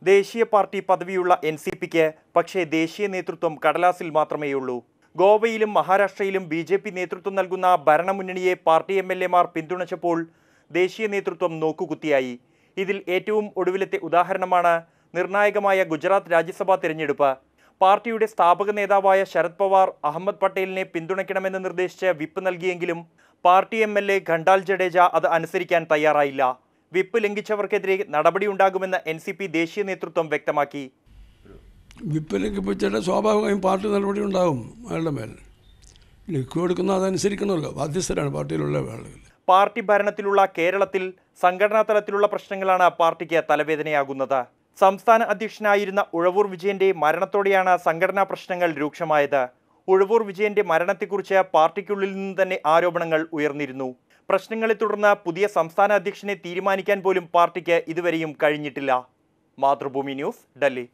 ദേശീയ പാർട്ടി പദവിയുള്ള എൻസിപിക്ക് പക്ഷേ ദേശീയ നേതൃത്വം കടലാസിൽ മാത്രമേയുള്ളൂ. ഗോവയിലും മഹാരാഷ്ട്രയിലും ബിജെപി നേതൃത്വം നൽകുന്ന ഭരണമുന്നണിയെ പാർട്ടി എംഎൽഎമാർ പിന്തുണച്ചപ്പോൾ ദേശീയ നേതൃത്വം നോക്കുകുത്തിയായി. ഇതിൽ ഏറ്റവും ഒടുവിലത്തെ ഉദാഹരണമാണ് നിർണായകമായ ഗുജറാത്ത് രാജ്യസഭാ തിരഞ്ഞെടുപ്പ്. പാർട്ടിയുടെ സ്ഥാപക നേതാവായ ശരത് പവാർ അഹമ്മദ് പട്ടേലിനെ പിന്തുണയ്ക്കണമെന്ന് നിർദ്ദേശിച്ച് വിപ്പ് നൽകിയെങ്കിലും പാർട്ടി എംഎൽഎ ഖണ്ഡാൽ ജഡേജ അത് അനുസരിക്കാൻ തയ്യാറായില്ല. വിപ്പ് ലംഘിച്ചവർക്കെതിരെ നടപടിയുണ്ടാകുമെന്ന് എൻസിപി ദേശീയ നേതൃത്വം വ്യക്തമാക്കി. വിപ്പ് ലംഘിപ്പിച്ചാൽ സ്വാഭാവികമായും പാർട്ടി നടപടി ഉണ്ടാകും. അയാളുടെ മേൽ ലിഖു എടുക്കുന്ന അതനുസരിക്കണമല്ലോ, ബാധ്യസ്ഥരാണ് പാർട്ടിയിലുള്ള ആളുകൾ. പാർട്ടി ഭരണത്തിലുള്ള കേരളത്തിൽ സംഘടനാ തലത്തിലുള്ള പ്രശ്നങ്ങളാണ് പാർട്ടിക്ക് തലവേദനയാകുന്നത്. സംസ്ഥാന അധ്യക്ഷനായിരുന്ന ഉഴവൂർ വിജയന്റെ മരണത്തോടെയാണ് സംഘടനാ പ്രശ്നങ്ങൾ രൂക്ഷമായത്. ഉഴവൂർ വിജയന്റെ മരണത്തെക്കുറിച്ച് പാർട്ടിക്കുള്ളിൽ നിന്ന് തന്നെ ആരോപണങ്ങൾ ഉയർന്നിരുന്നു. പ്രശ്നങ്ങളെ തുടർന്ന് പുതിയ സംസ്ഥാന അധ്യക്ഷനെ തീരുമാനിക്കാൻ പോലും പാർട്ടിക്ക് ഇതുവരെയും കഴിഞ്ഞിട്ടില്ല. മാതൃഭൂമി ന്യൂസ്, ഡൽഹി.